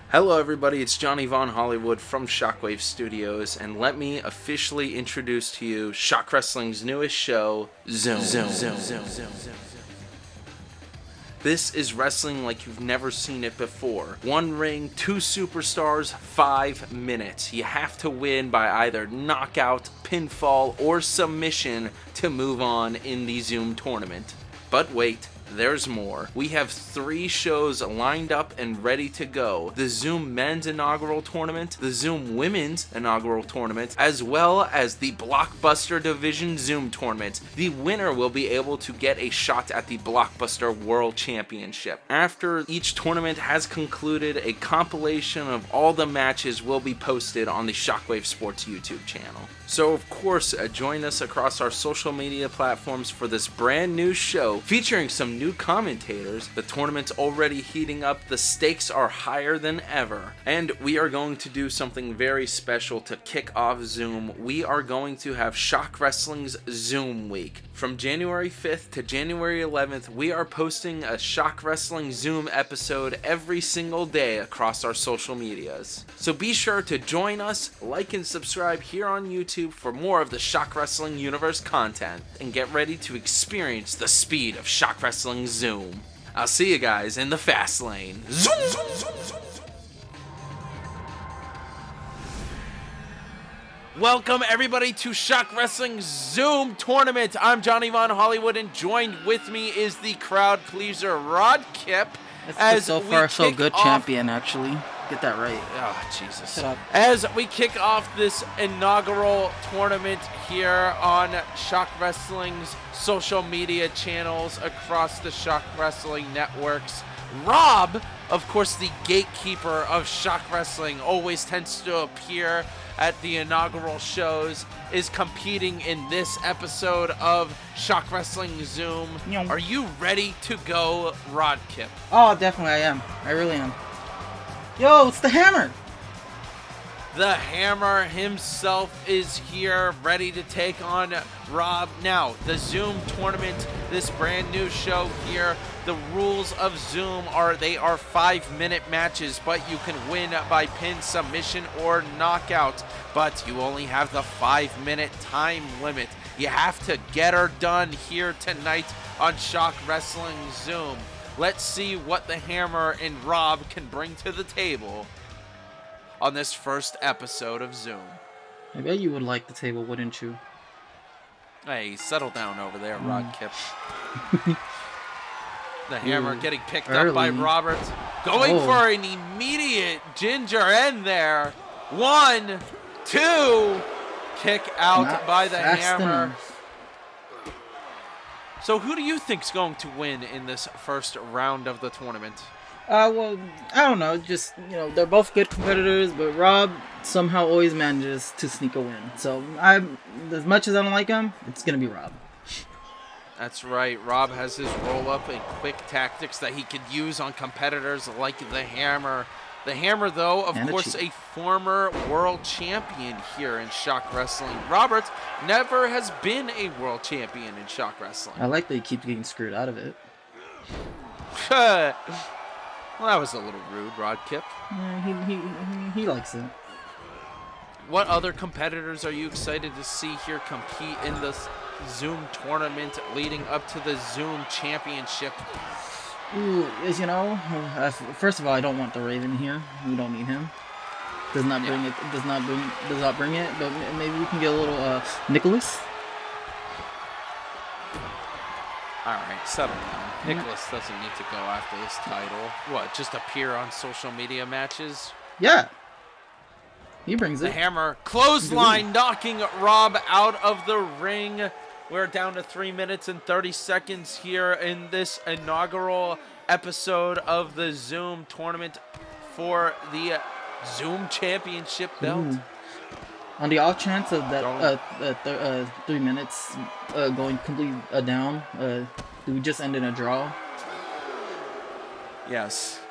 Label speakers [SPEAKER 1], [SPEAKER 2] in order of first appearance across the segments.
[SPEAKER 1] Hello everybody, it's Johnny Von Hollywood from Shockwave Studios, and let me officially introduce to you Shock Wrestling's newest show, Zoom. This is wrestling like you've never seen it before. One ring, two superstars, 5 minutes. You have to win by either knockout, pinfall, or submission to move on in the Zoom tournament. But wait, there's more. We have 3 shows lined up and ready to go. The Zoom Men's Inaugural Tournament, the Zoom Women's Inaugural Tournament, as well as the Blockbuster Division Zoom Tournament. The winner will be able to get a shot at the Blockbuster World Championship. After each tournament has concluded, a compilation of all the matches will be posted on the Shockwave Sports YouTube channel. So of course, join us across our social media platforms for this brand new show featuring some new commentators. The tournament's already heating up, the stakes are higher than ever, and we are going to do something very special to kick off Zoom. We are going to have Shock Wrestling's Zoom Week. From January 5th to January 11th, we are posting a Shock Wrestling Zoom episode every single day across our social medias. So be sure to join us, like and subscribe here on YouTube for more of the Shock Wrestling Universe content, and get ready to experience the speed of Shock Wrestling Zoom. I'll see you guys in the fast lane. Zoom! Welcome everybody to Shock Wrestling Zoom Tournament. I'm Johnny Von Hollywood, and joined with me is the crowd pleaser Rod Kip.
[SPEAKER 2] That's so far so good champion, actually. Get that right.
[SPEAKER 1] Oh, Jesus. Shut up. As we kick off this inaugural tournament here on Shock Wrestling's social media channels across the Shock Wrestling networks, Rob, of course the gatekeeper of Shock Wrestling, always tends to appear at the inaugural shows, is competing in this episode of Shock Wrestling Zoom. Are you ready to go, Rod Kip?
[SPEAKER 2] Oh, definitely I am. I really am. Yo, it's the Hammer!
[SPEAKER 1] The Hammer himself is here, ready to take on Rob. Now, the Zoom tournament, this brand new show here, the rules of Zoom are 5-minute matches, but you can win by pin, submission, or knockout. But you only have the 5-minute time limit. You have to get her done here tonight on Shock Wrestling Zoom. Let's see what the Hammer and Rob can bring to the table on this first episode of Zoom.
[SPEAKER 2] I bet you would like the table, wouldn't you?
[SPEAKER 1] Hey, settle down over there, Rod Kip. The Hammer getting picked up by Robert. Going for an immediate ginger end there. 1, 2. Kick out
[SPEAKER 2] Not
[SPEAKER 1] by the Hammer.
[SPEAKER 2] Enough.
[SPEAKER 1] So who do you think's going to win in this first round of the tournament?
[SPEAKER 2] Well, I don't know. Just, they're both good competitors, but Rob somehow always manages to sneak a win. So, as much as I don't like him, it's going to be Rob.
[SPEAKER 1] That's right. Rob has his roll-up and quick tactics that he could use on competitors like the Hammer. The Hammer, though, of course, a former world champion here in Shock Wrestling. Robert never has been a world champion in Shock Wrestling.
[SPEAKER 2] I like that he keeps getting screwed out of it.
[SPEAKER 1] Well, that was a little rude, Rod Kip.
[SPEAKER 2] Yeah, he likes it.
[SPEAKER 1] What other competitors are you excited to see here compete in this Zoom tournament leading up to the Zoom Championship?
[SPEAKER 2] Ooh, first of all, I don't want the Raven here. We don't need him. Does not bring it. But maybe we can get a little Nicholas.
[SPEAKER 1] All right, settle down. Nicholas doesn't need to go after this title. What, just appear on social media matches?
[SPEAKER 2] Yeah. He brings it.
[SPEAKER 1] The Hammer clothesline knocking Rob out of the ring. We're down to 3 minutes and 30 seconds here in this inaugural episode of the Zoom tournament for the Zoom Championship belt.
[SPEAKER 2] On the off chance of that 3 minutes going completely down, do we just end in a draw?
[SPEAKER 1] Yes.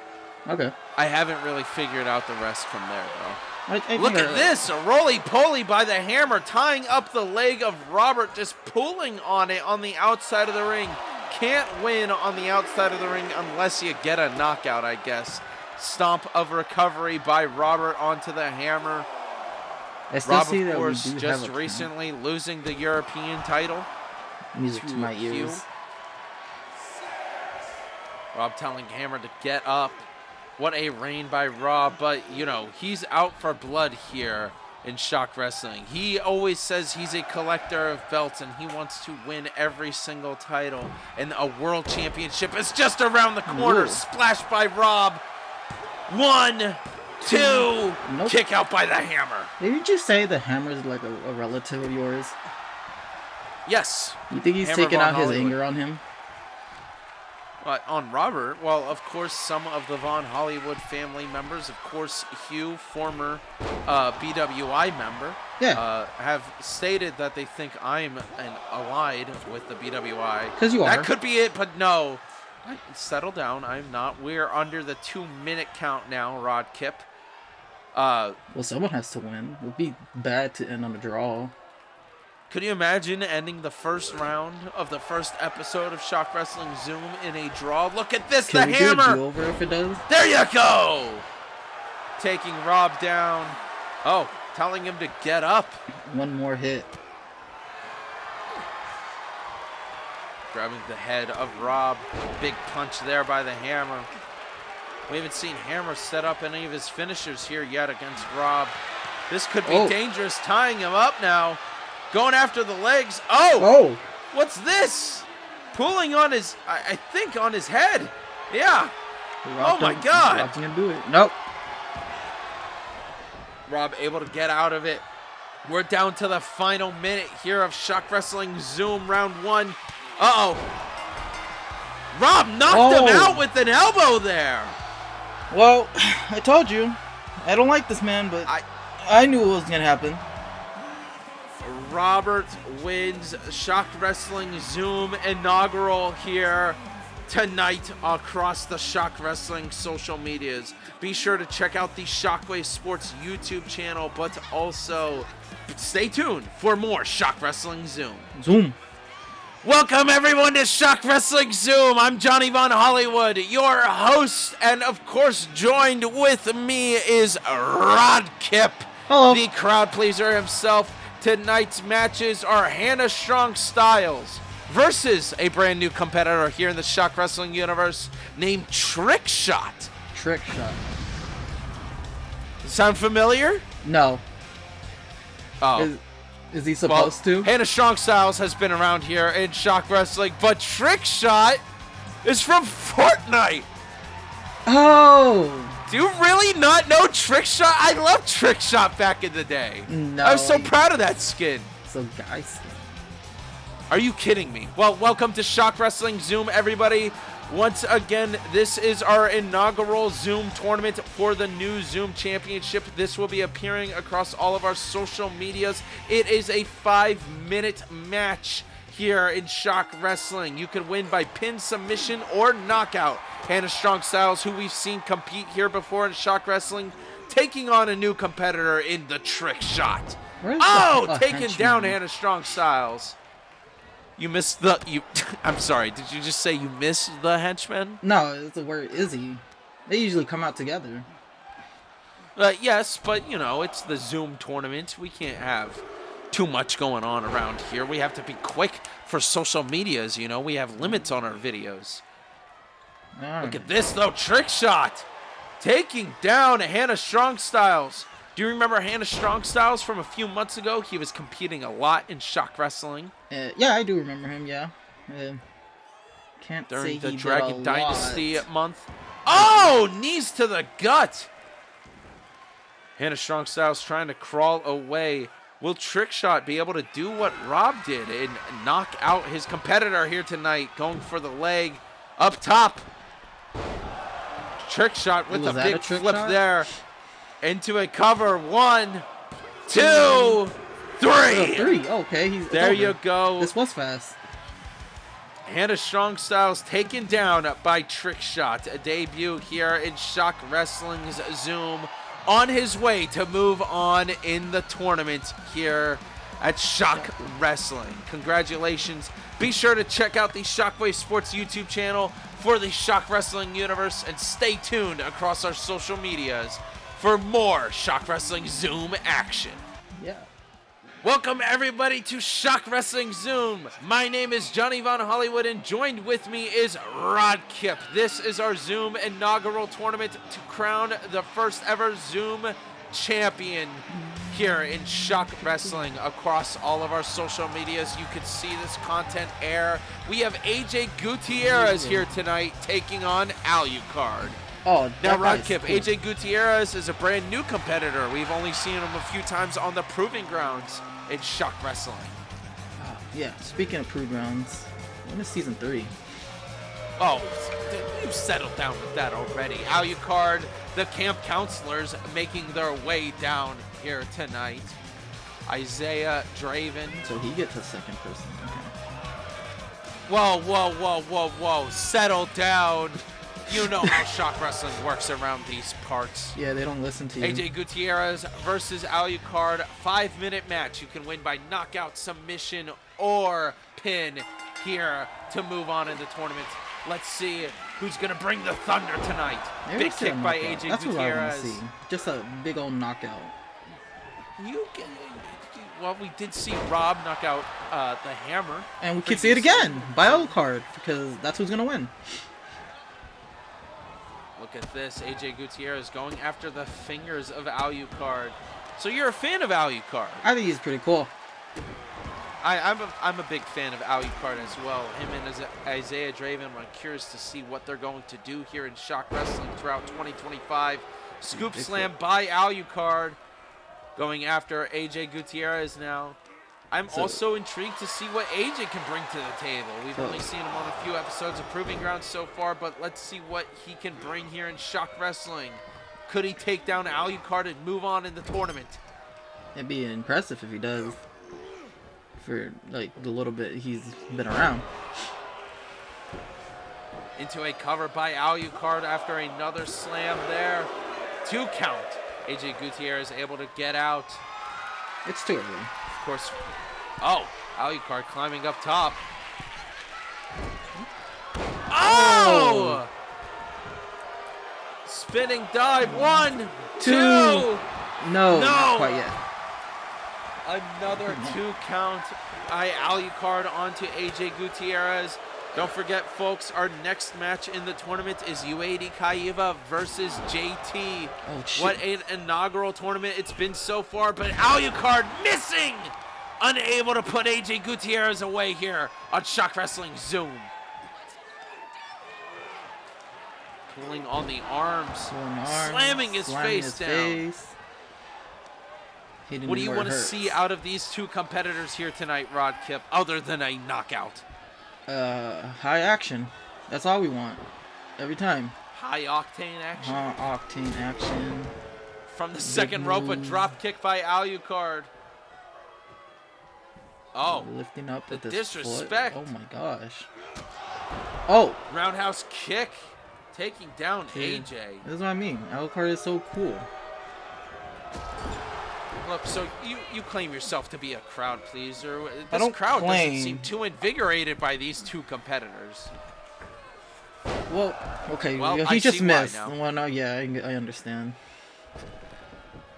[SPEAKER 2] Okay.
[SPEAKER 1] I haven't really figured out the rest from there, though.
[SPEAKER 2] Look
[SPEAKER 1] at this! A roly-poly by the Hammer, tying up the leg of Robert, just pulling on it on the outside of the ring. Can't win on the outside of the ring unless you get a knockout, I guess. stomp of recovery by Robert onto the hammer.
[SPEAKER 2] I still
[SPEAKER 1] Rob,
[SPEAKER 2] see
[SPEAKER 1] of
[SPEAKER 2] that
[SPEAKER 1] course,
[SPEAKER 2] we do
[SPEAKER 1] just
[SPEAKER 2] have a
[SPEAKER 1] recently losing the European title.
[SPEAKER 2] music to my
[SPEAKER 1] Hugh.
[SPEAKER 2] ears.
[SPEAKER 1] Rob telling Hammer to get up. What a reign by Rob, but, you know, he's out for blood here in Shock Wrestling. He always says he's a collector of belts, and he wants to win every single title. And a world championship is just around the corner.
[SPEAKER 2] Ooh.
[SPEAKER 1] Splash by Rob. 1, 2,
[SPEAKER 2] Nope.
[SPEAKER 1] kick out by the Hammer.
[SPEAKER 2] Didn't you say the Hammer's like a relative of yours?
[SPEAKER 1] Yes.
[SPEAKER 2] You think he's
[SPEAKER 1] Hammer
[SPEAKER 2] taking
[SPEAKER 1] Von
[SPEAKER 2] out his
[SPEAKER 1] Hollywood.
[SPEAKER 2] anger on him?
[SPEAKER 1] On Robert, well, of course, some of the Von Hollywood family members, of course, Hugh, former BWI member, have stated that they think I'm allied with the BWI.
[SPEAKER 2] Because you are.
[SPEAKER 1] That could be it, but no. Settle down. I'm not. We're under the 2-minute count now, Rod Kip.
[SPEAKER 2] Well, someone has to win. It would be bad to end on a draw.
[SPEAKER 1] Could you imagine ending the first round of the first episode of Shock Wrestling Zoom in a draw? Look at this,
[SPEAKER 2] Can
[SPEAKER 1] the
[SPEAKER 2] we
[SPEAKER 1] Hammer!
[SPEAKER 2] do a do-over if it does?
[SPEAKER 1] There you go! Taking Rob down. Oh, telling him to get up.
[SPEAKER 2] One more hit.
[SPEAKER 1] Grabbing the head of Rob. Big punch there by the Hammer. We haven't seen Hammer set up any of his finishers here yet against Rob. This could be dangerous, tying him up now. Going after the legs. Oh! What's this? Pulling on his, I think on his head. Yeah. Oh my God.
[SPEAKER 2] Rob's gonna do it. Nope.
[SPEAKER 1] Rob able to get out of it. We're down to the final minute here of Shock Wrestling Zoom round 1. Uh-oh. Rob knocked him out with an elbow there.
[SPEAKER 2] Well, I told you. I don't like this man, but I knew it was gonna happen.
[SPEAKER 1] Robert wins Shock Wrestling Zoom inaugural here tonight across the Shock Wrestling social medias. Be sure to check out the Shockwave Sports YouTube channel, but also stay tuned for more Shock Wrestling Zoom. Welcome everyone to Shock Wrestling Zoom. I'm Johnny Von Hollywood, your host, and of course joined with me is Rod Kip, the crowd pleaser himself. Tonight's matches are Hannah Strong Styles versus a brand new competitor here in the Shock Wrestling universe named Trick Shot.
[SPEAKER 2] Trick Shot.
[SPEAKER 1] Sound familiar?
[SPEAKER 2] No.
[SPEAKER 1] Oh.
[SPEAKER 2] Is he supposed to?
[SPEAKER 1] Hannah Strong Styles has been around here in Shock Wrestling, but Trick Shot is from Fortnite.
[SPEAKER 2] Oh.
[SPEAKER 1] Do you really not know Trick Shot? I loved Trick Shot back in the day.
[SPEAKER 2] No.
[SPEAKER 1] I was so proud of that skin.
[SPEAKER 2] So guy skin.
[SPEAKER 1] Are you kidding me? Well, welcome to Shock Wrestling Zoom, everybody. Once again, this is our inaugural Zoom tournament for the new Zoom Championship. This will be appearing across all of our social medias. It is a 5-minute match here in Shock Wrestling. You can win by pin, submission, or knockout. Hannah Strong Styles, who we've seen compete here before in Shock Wrestling, taking on a new competitor in the Trick Shot. Taking down Hannah Strong Styles. You missed the I'm sorry. Did you just say you missed the henchman?
[SPEAKER 2] No, it's a word. Izzy. They usually come out together.
[SPEAKER 1] Yes, but you know it's the Zoom tournament. We can't have too much going on around here. We have to be quick for social medias. You know, we have limits on our videos. Look at this though, Trick Shot taking down Hannah Strong Styles. Do you remember Hannah Strong Styles from a few months ago? He was competing a lot in Shock Wrestling.
[SPEAKER 2] Yeah, I do remember him. Yeah. Can't say
[SPEAKER 1] during the
[SPEAKER 2] he
[SPEAKER 1] Dragon
[SPEAKER 2] did a
[SPEAKER 1] Dynasty
[SPEAKER 2] lot.
[SPEAKER 1] month. Oh, knees to the gut. Hannah Strong Styles trying to crawl away. Will Trick Shot be able to do what Rob did and knock out his competitor here tonight? Going for the leg up top. Trick Shot with a big flip there. Into a cover. 1, 2, 3.
[SPEAKER 2] 3. Okay,
[SPEAKER 1] there you go.
[SPEAKER 2] This was fast.
[SPEAKER 1] Hannah Strong Styles taken down by Trick Shot. A debut here in Shock Wrestling's Zoom. On his way to move on in the tournament here at Shock Wrestling. Congratulations. Be sure to check out the Shockwave Sports YouTube channel for the Shock Wrestling universe, and stay tuned across our social medias for more Shock Wrestling Zoom action.
[SPEAKER 2] Yeah.
[SPEAKER 1] Welcome everybody to Shock Wrestling Zoom. My name is Johnny Von Hollywood, and joined with me is Rod Kip. This is our Zoom inaugural tournament to crown the first ever Zoom champion here in Shock Wrestling. Across all of our social medias, you can see this content air. We have AJ Gutierrez here tonight taking on Alucard.
[SPEAKER 2] Oh,
[SPEAKER 1] now, Rod Kip, cool. AJ Gutierrez is a brand new competitor. We've only seen him a few times on the Proving Grounds in Shock Wrestling.
[SPEAKER 2] Yeah, speaking of Proving Grounds, when is season 3?
[SPEAKER 1] Oh, you've settled down with that already. Alucard, the camp counselors making their way down here tonight. Isaiah Draven.
[SPEAKER 2] So he gets a second person. Okay.
[SPEAKER 1] Whoa. Settle down. You know how Shock Wrestling works around these parts.
[SPEAKER 2] Yeah, they don't listen to you.
[SPEAKER 1] AJ Gutierrez versus Alucard. 5-minute match. You can win by knockout, submission, or pin here to move on in the tournament. Let's see who's going to bring the thunder tonight.
[SPEAKER 2] Maybe
[SPEAKER 1] big kick by AJ
[SPEAKER 2] That's
[SPEAKER 1] Gutierrez.
[SPEAKER 2] What I want to see. Just a big old knockout.
[SPEAKER 1] Well, we did see Rob knock out the Hammer.
[SPEAKER 2] And we could see it again by Alucard, because that's who's going to win.
[SPEAKER 1] Look at this. AJ Gutierrez going after the fingers of Alucard. So you're a fan of Alucard?
[SPEAKER 2] I think he's pretty cool.
[SPEAKER 1] I'm a big fan of Alucard as well. Him and Isaiah Draven. I'm curious to see what they're going to do here in Shock Wrestling throughout 2025. Scoop slam by Alucard. Going after AJ Gutierrez now. I'm also intrigued to see what AJ can bring to the table. We've only seen him on a few episodes of Proving Grounds so far, but let's see what he can bring here in Shock Wrestling. Could he take down Alucard and move on in the tournament?
[SPEAKER 2] It'd be impressive if he does. For like the little bit he's been around.
[SPEAKER 1] Into a cover by Alucard after another slam there. 2 count. AJ Gutierrez able to get out.
[SPEAKER 2] It's too early.
[SPEAKER 1] Of course. Oh, Alucard climbing up top. Oh! Spinning dive. 1, 2.
[SPEAKER 2] No, not quite yet.
[SPEAKER 1] Another 2 count by Alucard onto AJ Gutierrez. Don't forget, folks, our next match in the tournament is Uedi Kaiva versus JT.
[SPEAKER 2] Oh, shit.
[SPEAKER 1] What an inaugural tournament it's been so far, but Alucard missing! Unable to put AJ Gutierrez away here on Shock Wrestling Zoom. Pulling on the arms. Slamming his face down. What do you want to see out of these 2 competitors here tonight, Rod Kip, other than a knockout?
[SPEAKER 2] High action. That's all we want. Every time.
[SPEAKER 1] High octane action.
[SPEAKER 2] High octane action.
[SPEAKER 1] From the second rope, a drop kick by Alucard. Oh.
[SPEAKER 2] Lifting up
[SPEAKER 1] the
[SPEAKER 2] with this
[SPEAKER 1] disrespect.
[SPEAKER 2] Foot. Oh my gosh. Oh.
[SPEAKER 1] Roundhouse kick. Taking down AJ.
[SPEAKER 2] This is what I mean. Alucard is so cool.
[SPEAKER 1] Look, so you claim yourself to be a crowd pleaser.
[SPEAKER 2] I don't
[SPEAKER 1] crowd
[SPEAKER 2] claim.
[SPEAKER 1] doesn't seem too invigorated by these 2 competitors.
[SPEAKER 2] Well, okay,
[SPEAKER 1] well,
[SPEAKER 2] he just missed. Well, no, yeah, I understand.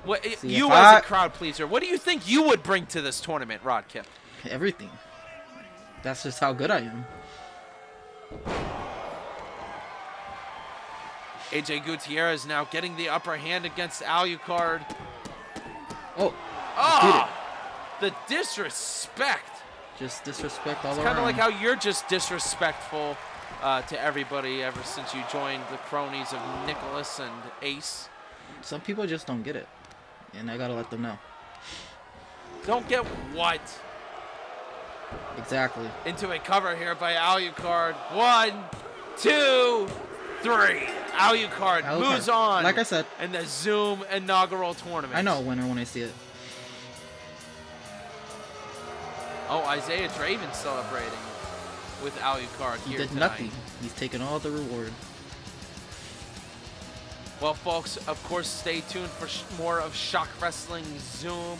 [SPEAKER 1] What,
[SPEAKER 2] See,
[SPEAKER 1] you as a crowd pleaser, what do you think you would bring to this tournament, Rod Kip?
[SPEAKER 2] Everything. That's just how good I am.
[SPEAKER 1] AJ Gutierrez now getting the upper hand against Alucard.
[SPEAKER 2] Oh,
[SPEAKER 1] the disrespect.
[SPEAKER 2] Just disrespect all around.
[SPEAKER 1] It's kind of like how you're just disrespectful to everybody ever since you joined the cronies of Nicholas and Ace.
[SPEAKER 2] Some people just don't get it, and I gotta let them know.
[SPEAKER 1] Don't get what?
[SPEAKER 2] Exactly.
[SPEAKER 1] Into a cover here by Alucard. 1, 2, 3. Alucard moves on.
[SPEAKER 2] Like I said.
[SPEAKER 1] In the Zoom inaugural tournament.
[SPEAKER 2] I know a winner when I see it.
[SPEAKER 1] Oh, Isaiah Draven celebrating with Alucard here
[SPEAKER 2] He did
[SPEAKER 1] tonight.
[SPEAKER 2] nothing. He's taking all the reward.
[SPEAKER 1] Well, folks, of course, stay tuned for more of Shock Wrestling Zoom.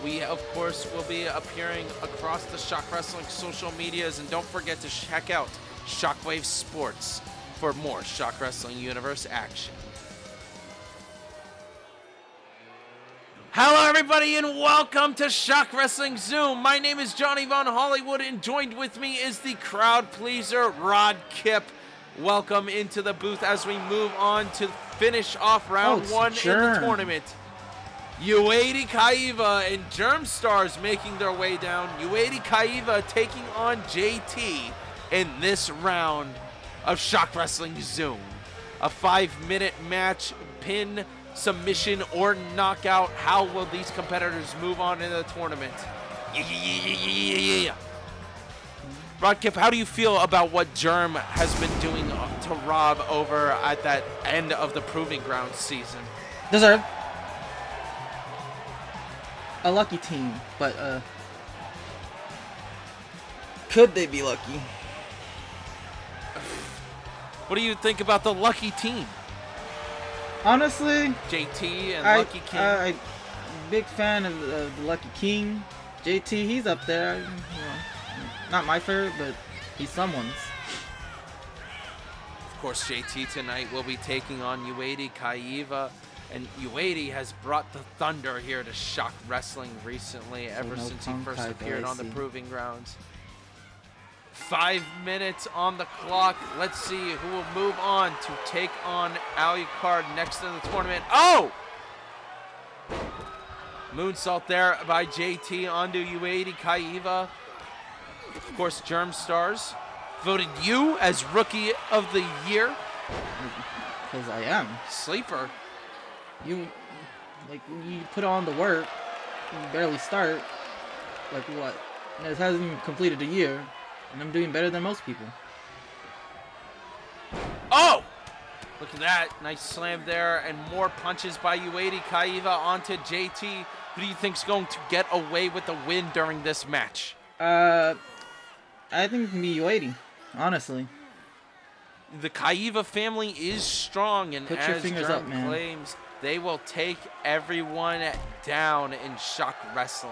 [SPEAKER 1] We, of course, will be appearing across the Shock Wrestling social medias. And don't forget to check out Shockwave Sports for more Shock Wrestling Universe action. Hello, everybody, and welcome to Shock Wrestling Zoom. My name is Johnny Von Hollywood, and joined with me is the crowd pleaser, Rod Kipp. Welcome into the booth as we move on to finish off round one in the tournament. Uedi Kaiva and Germ Stars making their way down. Uedi Kaiva taking on JT in this round of Shock Wrestling Zoom. A 5-minute match, pin, submission, or knockout. How will these competitors move on in the tournament? Yeah. Rod Kipp, how do you feel about what Germ has been doing to Rob over at that end of the Proving Grounds season?
[SPEAKER 2] Deserved. A lucky team, but could they be lucky?
[SPEAKER 1] What do you think about the lucky team?
[SPEAKER 2] Honestly,
[SPEAKER 1] JT and Lucky King.
[SPEAKER 2] I'm big fan of the Lucky King. JT, he's up there. You know, not my favorite, but he's someone's.
[SPEAKER 1] Of course, JT tonight will be taking on Uedi Kaiva. And Uedi has brought the thunder here to Shock Wrestling recently, ever since he first appeared on the Proving Grounds. 5 minutes on the clock. Let's see who will move on to take on Alucard next in the tournament. Oh! Moonsault there by JT onto Uedi Kaiva. Of course, Germ Stars voted you as Rookie of the Year.
[SPEAKER 2] Because I am.
[SPEAKER 1] Sleeper.
[SPEAKER 2] You put on the work, you barely start. Like what? It hasn't even completed a year, and I'm doing better than most people.
[SPEAKER 1] Oh! Look at that. Nice slam there, and more punches by Uedi Kaiva onto JT. Who do you think's going to get away with the win during this match?
[SPEAKER 2] I think it can be Uedi, honestly.
[SPEAKER 1] The Kaiva family is strong, and
[SPEAKER 2] Put your
[SPEAKER 1] as
[SPEAKER 2] fingers
[SPEAKER 1] Germ
[SPEAKER 2] up, man.
[SPEAKER 1] claims, they will take everyone down in Shock Wrestling.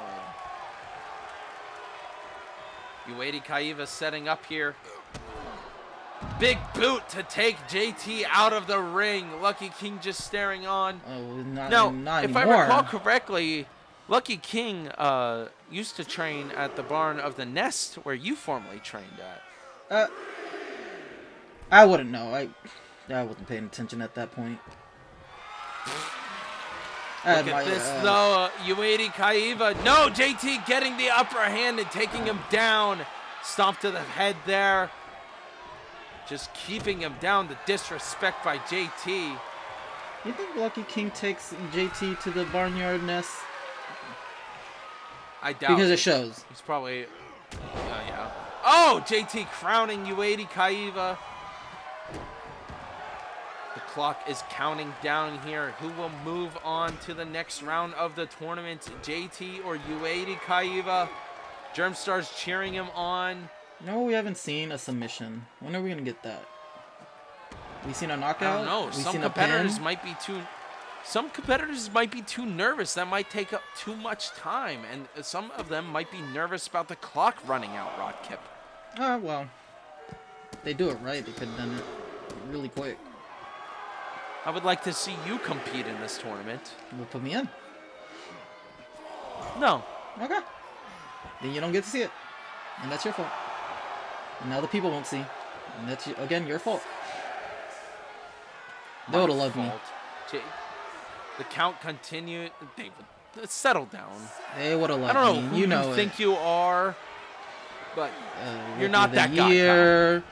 [SPEAKER 1] Uedi Kaiva setting up here. Big boot to take JT out of the ring. Lucky King just staring on.
[SPEAKER 2] Oh, not
[SPEAKER 1] if
[SPEAKER 2] anymore.
[SPEAKER 1] I recall correctly, Lucky King used to train at the Barn of the Nest, where you formerly trained at.
[SPEAKER 2] I wouldn't know. I wasn't paying attention at that point.
[SPEAKER 1] Look at this, though. Uedi Kaiva. No, JT getting the upper hand and taking him down. Stomp to the head there. Just keeping him down. The disrespect by JT.
[SPEAKER 2] You think Lucky King takes JT to the Barnyard Nest?
[SPEAKER 1] I doubt
[SPEAKER 2] because it shows.
[SPEAKER 1] He's probably... yeah. Oh, JT crowning Uedi Kaiva. The clock is counting down here. Who will move on to the next round of the tournament? JT or Uedi Kaiva? Germ Stars cheering him on.
[SPEAKER 2] No, we haven't seen a submission. When are we gonna get that? We seen a knockout?
[SPEAKER 1] I don't know. Some competitors might be too. Some competitors might be too nervous. That might take up too much time, and some of them might be nervous about the clock running out. Rod Kipp.
[SPEAKER 2] Well, if they do it right, they could have done it really quick.
[SPEAKER 1] I would like to see you compete in this tournament.
[SPEAKER 2] Will put me in?
[SPEAKER 1] No.
[SPEAKER 2] Okay. Then you don't get to see it, and that's your fault. And now the people won't see, and that's again your fault. They would have loved me.
[SPEAKER 1] The count continued. They would settle down.
[SPEAKER 2] They would have loved me.
[SPEAKER 1] I don't know who
[SPEAKER 2] you know
[SPEAKER 1] think you are, but you're
[SPEAKER 2] Rookie
[SPEAKER 1] not
[SPEAKER 2] of
[SPEAKER 1] that
[SPEAKER 2] the
[SPEAKER 1] guy.
[SPEAKER 2] year,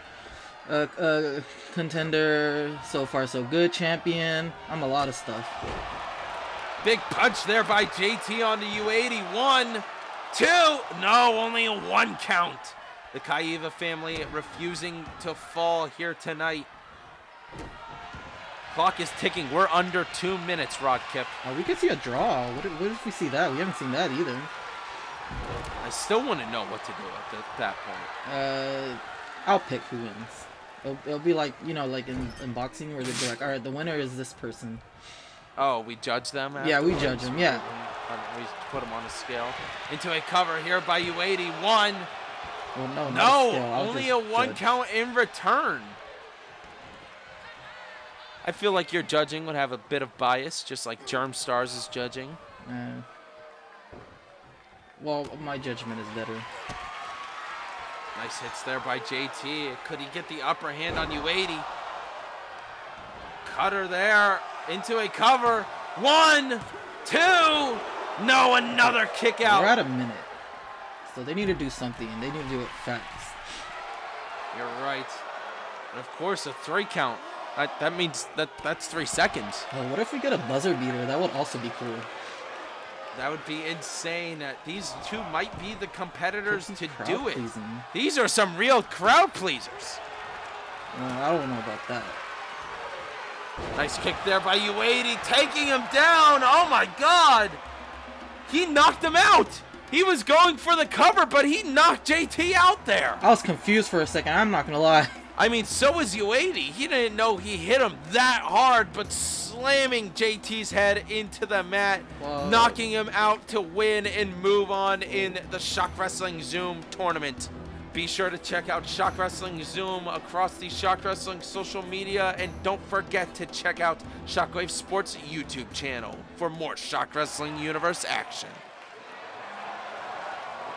[SPEAKER 2] contender, so far so good, champion. I'm a lot of stuff.
[SPEAKER 1] Big punch there by JT onto Uedi. 1, 2. No, only a 1 count. The Kaiva family refusing to fall here tonight. Clock is ticking. We're under 2 minutes, Rod Kipp.
[SPEAKER 2] We could see a draw. What if we see that? We haven't seen that either.
[SPEAKER 1] I still want to know what to do at that point.
[SPEAKER 2] I'll pick who wins. It'll be like, you know, like in boxing where they'd be like, all right, the winner is this person.
[SPEAKER 1] Oh, we judge them?
[SPEAKER 2] Yeah, we judge them, yeah.
[SPEAKER 1] We put them on a scale. Into a cover here by Uedi. 1.
[SPEAKER 2] Well, no,
[SPEAKER 1] No, only a 1 count in return. I feel like your judging would have a bit of bias, just like Germ Stars is judging.
[SPEAKER 2] Well, my judgment is better.
[SPEAKER 1] Nice hits there by JT. Could he get the upper hand on U80? Cutter there into a cover. 1, 2. No, another kick out.
[SPEAKER 2] We're at a minute. So they need to do something, and they need to do it fast.
[SPEAKER 1] You're right. And of course, a 3 count. That means that's 3 seconds.
[SPEAKER 2] Oh, what if we get a buzzer beater? That would also be cool.
[SPEAKER 1] That would be insane. These two might be the competitors to do it.
[SPEAKER 2] Pleasing.
[SPEAKER 1] These are some real crowd pleasers.
[SPEAKER 2] I don't know about that.
[SPEAKER 1] Nice kick there by U80, taking him down. Oh my God. He knocked him out. He was going for the cover, but he knocked JT out there.
[SPEAKER 2] I was confused for a second. I'm not going to lie.
[SPEAKER 1] I mean, so was U80. He didn't know he hit him that hard, but slamming JT's head into the mat, knocking him out to win and move on in the Shock Wrestling Zoom tournament. Be sure to check out Shock Wrestling Zoom across the Shock Wrestling social media, and don't forget to check out Shockwave Sports YouTube channel for more Shock Wrestling Universe action.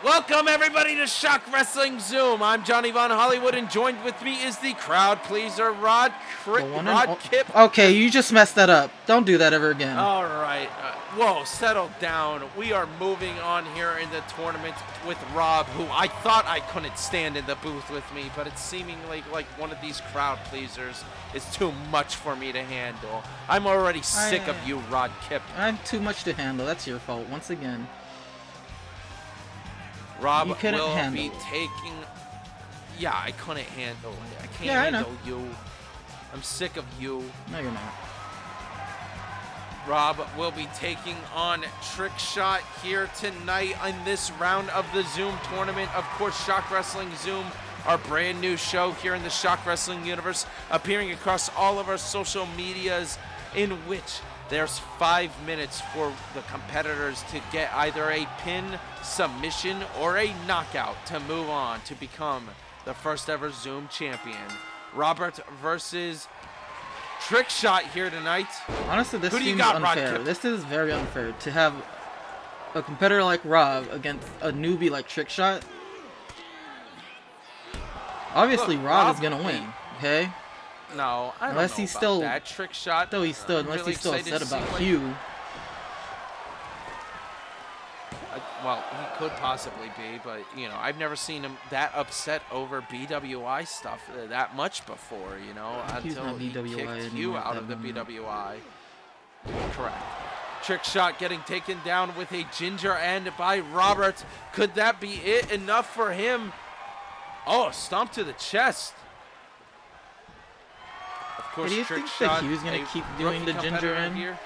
[SPEAKER 1] Welcome, everybody, to Shock Wrestling Zoom. I'm Johnny Von Hollywood, and joined with me is the crowd pleaser, Rod Kip.
[SPEAKER 2] Okay, you just messed that up. Don't do that ever again.
[SPEAKER 1] All right. Whoa, settle down. We are moving on here in the tournament with Rob, who I thought I couldn't stand in the booth with me, but it's seemingly like one of these crowd pleasers is too much for me to handle. I'm already sick of you, Rod Kip.
[SPEAKER 2] I'm too much to handle. That's your fault, once again.
[SPEAKER 1] Rob will be taking... Yeah, I couldn't handle it. I can't handle you. I'm sick of you.
[SPEAKER 2] No, you're not.
[SPEAKER 1] Rob will be taking on Trick Shot here tonight in this round of the Zoom tournament. Of course, Shock Wrestling Zoom, our brand new show here in the Shock Wrestling universe, appearing across all of our social medias, in which there's 5 minutes for the competitors to get either a pin, submission, or a knockout to move on to become the first ever Zoom champion. Robert versus Trick Shot here tonight.
[SPEAKER 2] Honestly, this seems unfair. This is very unfair to have a competitor like Rob against a newbie like Trick Shot. Obviously, Rob is gonna win. Okay.
[SPEAKER 1] No, I don't know about that. Trick Shot.
[SPEAKER 2] Unless he's still upset about Hugh.
[SPEAKER 1] Well, he could possibly be, but, you know, I've never seen him that upset over BWI stuff that much before, you know, until he kicked Hugh out of the BWI. Correct. Trick Shot getting taken down with a ginger end by Robert. Could that be it? Enough for him? Oh, stomp to the chest. Of course,
[SPEAKER 2] do you think that Hugh's going to keep doing the ginger end? Here?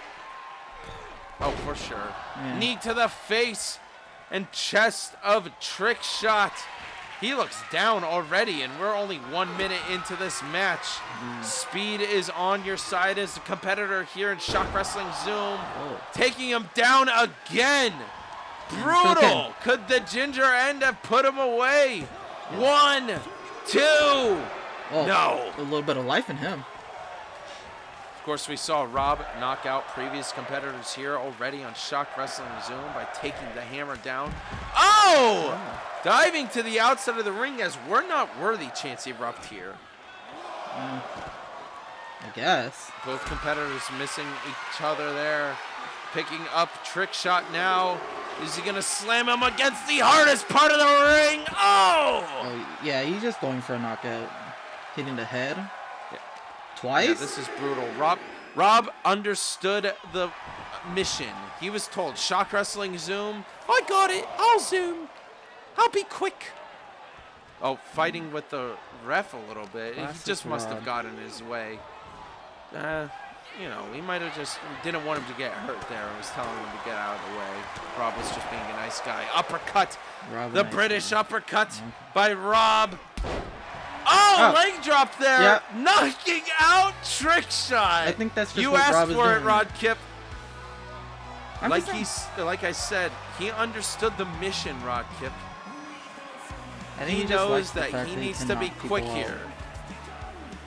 [SPEAKER 1] Oh, for sure. Yeah. Knee to the face and chest of Trick Shot. He looks down already, and we're only 1 minute into this match. Speed is on your side as a competitor here in Shock Wrestling Zoom. Taking him down again. Brutal. Could the ginger end have put him away? 1, 2. No.
[SPEAKER 2] A little bit of life in him.
[SPEAKER 1] Of course, we saw Rob knock out previous competitors here already on Shock Wrestling Zoom by taking the hammer down. Oh! Diving to the outside of the ring as we're not worthy chants erupt here.
[SPEAKER 2] I guess.
[SPEAKER 1] Both competitors missing each other there. Picking up Trick Shot now. Is he going to slam him against the hardest part of the ring? Oh!
[SPEAKER 2] Yeah, he's just going for a knockout. Hitting the head. Twice?
[SPEAKER 1] Yeah, this is brutal. Rob understood the mission. He was told, Shock Wrestling Zoom. I got it. I'll zoom. I'll be quick. Oh, fighting with the ref a little bit. He just must have gotten in his way. You know, he might have just didn't want him to get hurt there and was telling him to get out of the way. Rob was just being a nice guy. Uppercut. The British uppercut by Rob. Oh, leg drop there. Yep. Knocking out Trick Shot.
[SPEAKER 2] I think that's just
[SPEAKER 1] you
[SPEAKER 2] what
[SPEAKER 1] asked
[SPEAKER 2] Rob is
[SPEAKER 1] for
[SPEAKER 2] doing.
[SPEAKER 1] it, Rod Kip. Like I said, he understood the mission, Rod Kip.
[SPEAKER 2] I think
[SPEAKER 1] he knows that he needs to be quick here.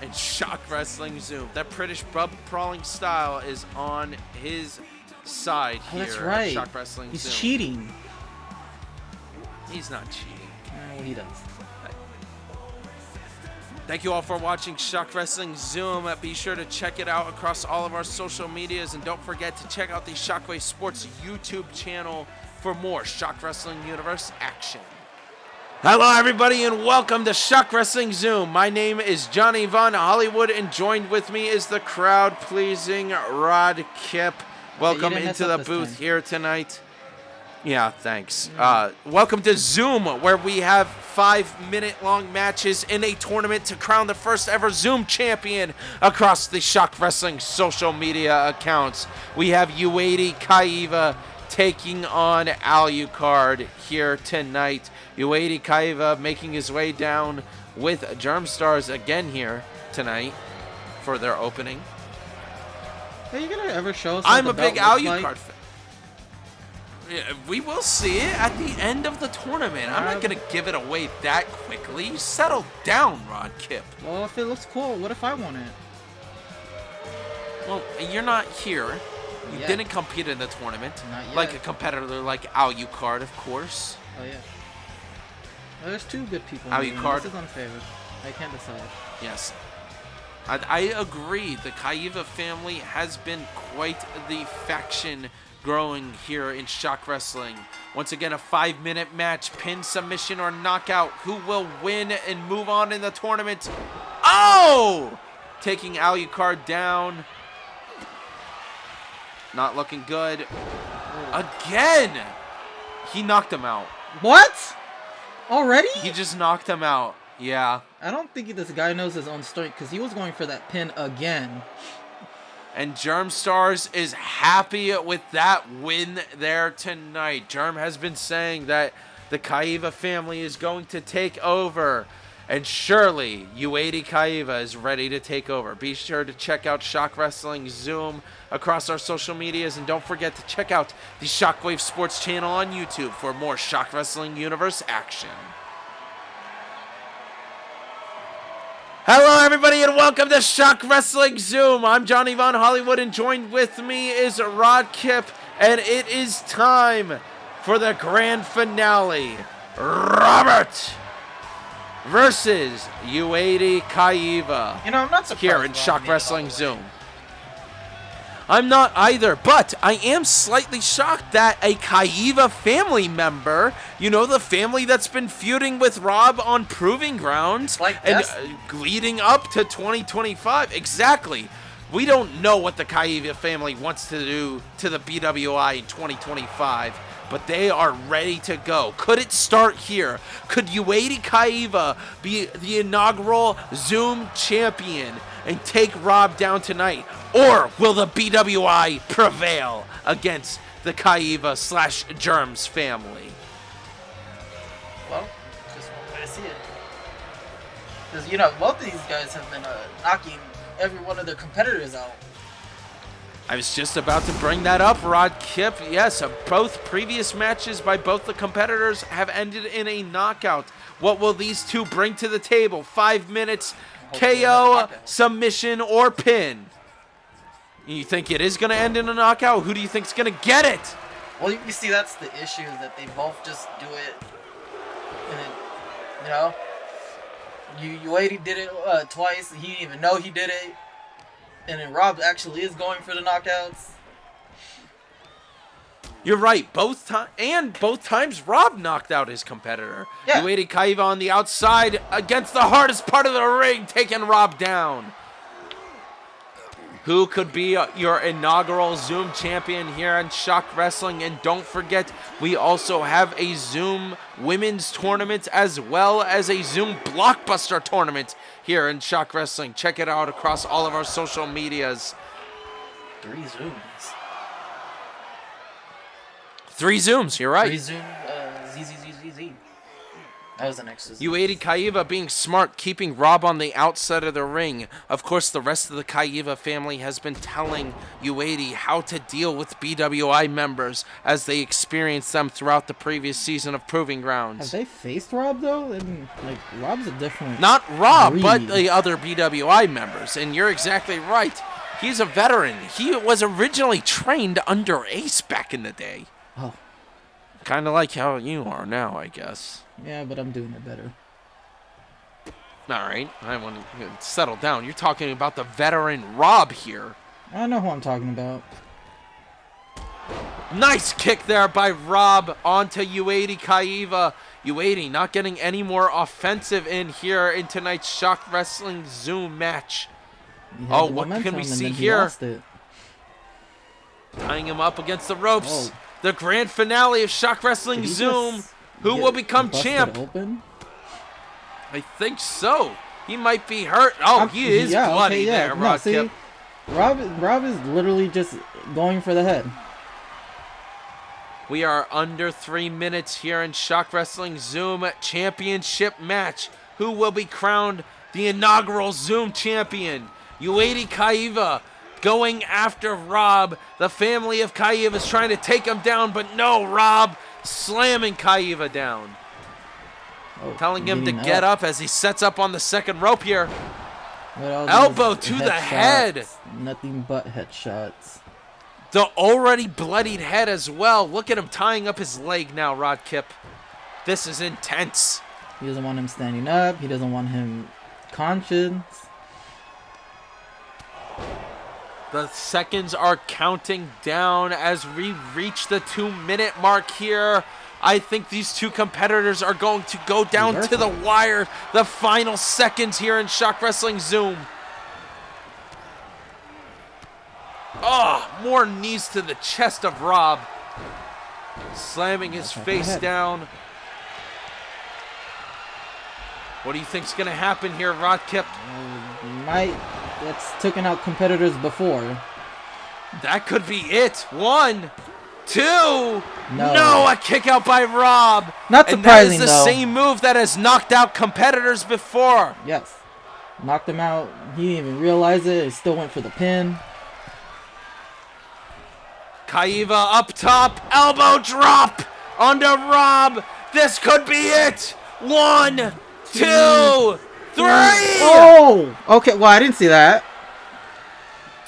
[SPEAKER 1] and Shock Wrestling Zoom. That British bub crawling style is on his side here.
[SPEAKER 2] That's right.
[SPEAKER 1] Shock Wrestling
[SPEAKER 2] He's
[SPEAKER 1] Zoom.
[SPEAKER 2] cheating.
[SPEAKER 1] He's not cheating.
[SPEAKER 2] Well, he does.
[SPEAKER 1] Thank you all for watching Shock Wrestling Zoom. Be sure to check it out across all of our social medias, and don't forget to check out the Shockwave Sports YouTube channel for more Shock Wrestling Universe action. Hello everybody and welcome to Shock Wrestling Zoom. My name is Johnny Von Hollywood, and joined with me is the crowd-pleasing Rod Kip. Welcome into the booth here tonight. Yeah, thanks. Welcome to Zoom, where we have 5-minute-long matches in a tournament to crown the first ever Zoom champion across the Shock Wrestling social media accounts. We have Uedi Kaiva taking on Alucard here tonight. Uedi Kaiva making his way down with Germstars again here tonight for their opening.
[SPEAKER 2] Are you gonna ever show us?
[SPEAKER 1] I'm a big Alucard fan. Yeah, we will see it at the end of the tournament. I'm not going to give it away that quickly. Settle down, Rod Kip.
[SPEAKER 2] Well, if it looks cool, what if I want it?
[SPEAKER 1] Well, you're not here. You
[SPEAKER 2] Yet.
[SPEAKER 1] didn't compete in the tournament.
[SPEAKER 2] Not yet.
[SPEAKER 1] Like a competitor like Alucard, of course.
[SPEAKER 2] Oh, yeah. Well, there's two good people.
[SPEAKER 1] Alucard.
[SPEAKER 2] This is unfair. I can't decide.
[SPEAKER 1] Yes. I agree. The Kaiva family has been quite the faction growing here in Shock Wrestling. Once again, a 5-minute match, pin, submission, or knockout. Who will win and move on in the tournament? Oh! Taking Alucard down. Not looking good. Again! He knocked him out.
[SPEAKER 2] What? Already?
[SPEAKER 1] He just knocked him out. Yeah.
[SPEAKER 2] I don't think this guy knows his own strength, because he was going for that pin again.
[SPEAKER 1] And Germstars is happy with that win there tonight. Germ has been saying that the Kaiva family is going to take over. And surely, Uedi Kaiva is ready to take over. Be sure to check out Shock Wrestling Zoom across our social medias. And don't forget to check out the Shockwave Sports channel on YouTube for more Shock Wrestling Universe action. Hello, everybody, and welcome to Shock Wrestling Zoom. I'm Johnny Von Hollywood, and joined with me is Rod Kip, and it is time for the grand finale. Robert versus Uedi Kaiva.
[SPEAKER 2] You know, I'm not surprised.
[SPEAKER 1] Here in Shock Wrestling Zoom. I'm not either, but I am slightly shocked that a Kaiva family member, you know, the family that's been feuding with Rob on Proving Grounds and leading up to 2025. Exactly. We don't know what the Kaiva family wants to do to the BWI in 2025, but they are ready to go. Could it start here? Could Uedi Kaiva be the inaugural Zoom champion and take Rob down tonight? Or will the BWI prevail against the Kaiva/Germs family?
[SPEAKER 2] Well, just when I see it. Because, you know, both of these guys have been knocking every one of their competitors out.
[SPEAKER 1] I was just about to bring that up, Rod Kip. Yes, both previous matches by both the competitors have ended in a knockout. What will these two bring to the table? 5 minutes, KO, submission, or pin? You think it is going to end in a knockout? Who do you think is going to get it?
[SPEAKER 2] Well, you see, that's the issue, is that they both just do it. And then, you know, Uedi did it twice. He didn't even know he did it. And then Rob actually is going for the knockouts.
[SPEAKER 1] You're right. Both times Rob knocked out his competitor.
[SPEAKER 2] Yeah.
[SPEAKER 1] Uedi Kaiva on the outside against the hardest part of the ring, taking Rob down. Who could be your inaugural Zoom champion here on Shock Wrestling? And don't forget, we also have a Zoom women's tournament as well as a Zoom blockbuster tournament here in Shock Wrestling. Check it out across all of our social medias.
[SPEAKER 2] 3 Zooms.
[SPEAKER 1] 3 Zooms, you're right.
[SPEAKER 2] 3 Zoom, ZZZZZ. That was an exorcism.
[SPEAKER 1] Ueda Kaiva being smart, keeping Rob on the outside of the ring. Of course, the rest of the Kaiva family has been telling Ueda how to deal with BWI members as they experience them throughout the previous season of Proving Grounds.
[SPEAKER 2] Have they faced Rob, though? And, like, Rob's a different...
[SPEAKER 1] Not Rob,
[SPEAKER 2] breed.
[SPEAKER 1] but the other BWI members. And you're exactly right. He's a veteran. He was originally trained under Ace back in the day.
[SPEAKER 2] Oh.
[SPEAKER 1] Kind of like how you are now, I guess.
[SPEAKER 2] Yeah, but I'm doing it better.
[SPEAKER 1] All right, I want to settle down. You're talking about the veteran Rob here.
[SPEAKER 2] I know who I'm talking about.
[SPEAKER 1] Nice kick there by Rob onto Ueda Kaiva. Ueda not getting any more offensive in here in tonight's Shock Wrestling Zoom match. Oh, what can we see here? Tying him up against the ropes.
[SPEAKER 2] Oh.
[SPEAKER 1] The grand finale of Shock Wrestling Zoom. Who will become champ?
[SPEAKER 2] Open?
[SPEAKER 1] I think so. He might be hurt. Oh, he is bloody there, Rod Kip.
[SPEAKER 2] Rob is literally just going for the head.
[SPEAKER 1] We are under 3 minutes here in Shock Wrestling Zoom Championship match. Who will be crowned the inaugural Zoom champion? Ueda Kaiva going after Rob. The family of Kaiva is trying to take him down, but no, Rob slamming Kaiva down. Telling him to get up as he sets up on the second rope here. Elbow to the head.
[SPEAKER 2] Nothing but headshots.
[SPEAKER 1] The already bloodied head as well. Look at him tying up his leg now, Rod Kip. This is intense.
[SPEAKER 2] He doesn't want him standing up. He doesn't want him conscious.
[SPEAKER 1] The seconds are counting down as we reach the 2-minute mark here. I think these two competitors are going to go down to the wire. The final seconds here in Shock Wrestling Zoom. Oh, more knees to the chest of Rob. Slamming his face down. What do you think's going to happen here, Rod Kip?
[SPEAKER 2] That's taken out competitors before.
[SPEAKER 1] That could be it. 1, 2. No, a kick out by Rob.
[SPEAKER 2] Not surprising,
[SPEAKER 1] and that is the same move that has knocked out competitors before.
[SPEAKER 2] Yes. Knocked him out. He didn't even realize it. He still went for the pin.
[SPEAKER 1] Kaiva up top. Elbow drop onto Rob. This could be it. 1, 2, 3.
[SPEAKER 2] Oh! Okay, well, I didn't see that.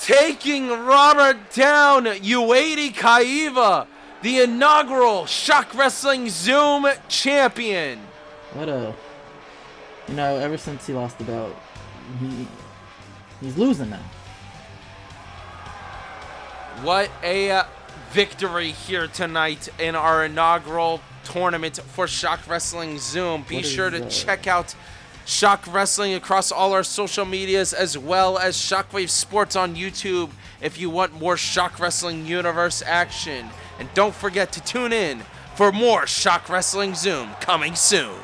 [SPEAKER 1] Taking Robert down, Ueda Kaiva, the inaugural Shock Wrestling Zoom champion.
[SPEAKER 2] What a... You know, ever since he lost the belt, he's losing now.
[SPEAKER 1] What a victory here tonight in our inaugural tournament for Shock Wrestling Zoom. Be sure to check out Shock Wrestling across all our social medias, as well as Shockwave Sports on YouTube if you want more Shock Wrestling Universe action. And don't forget to tune in for more Shock Wrestling Zoom coming soon.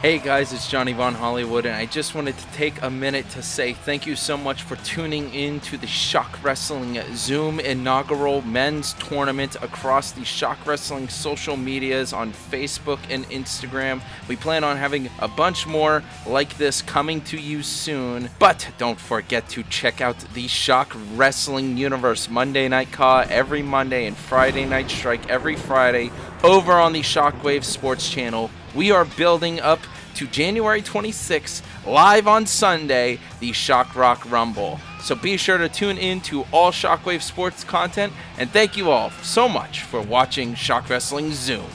[SPEAKER 1] Hey guys, it's Johnny Von Hollywood, and I just wanted to take a minute to say thank you so much for tuning in to the Shock Wrestling Zoom inaugural men's tournament across the Shock Wrestling social medias on Facebook and Instagram. We plan on having a bunch more like this coming to you soon, but don't forget to check out the Shock Wrestling Universe Monday Night Caw every Monday and Friday Night Strike every Friday over on the Shockwave Sports channel. We are building up to January 26th, live on Sunday, the Shock Rock Rumble. So be sure to tune in to all Shockwave Sports content, and thank you all so much for watching Shock Wrestling Zoom.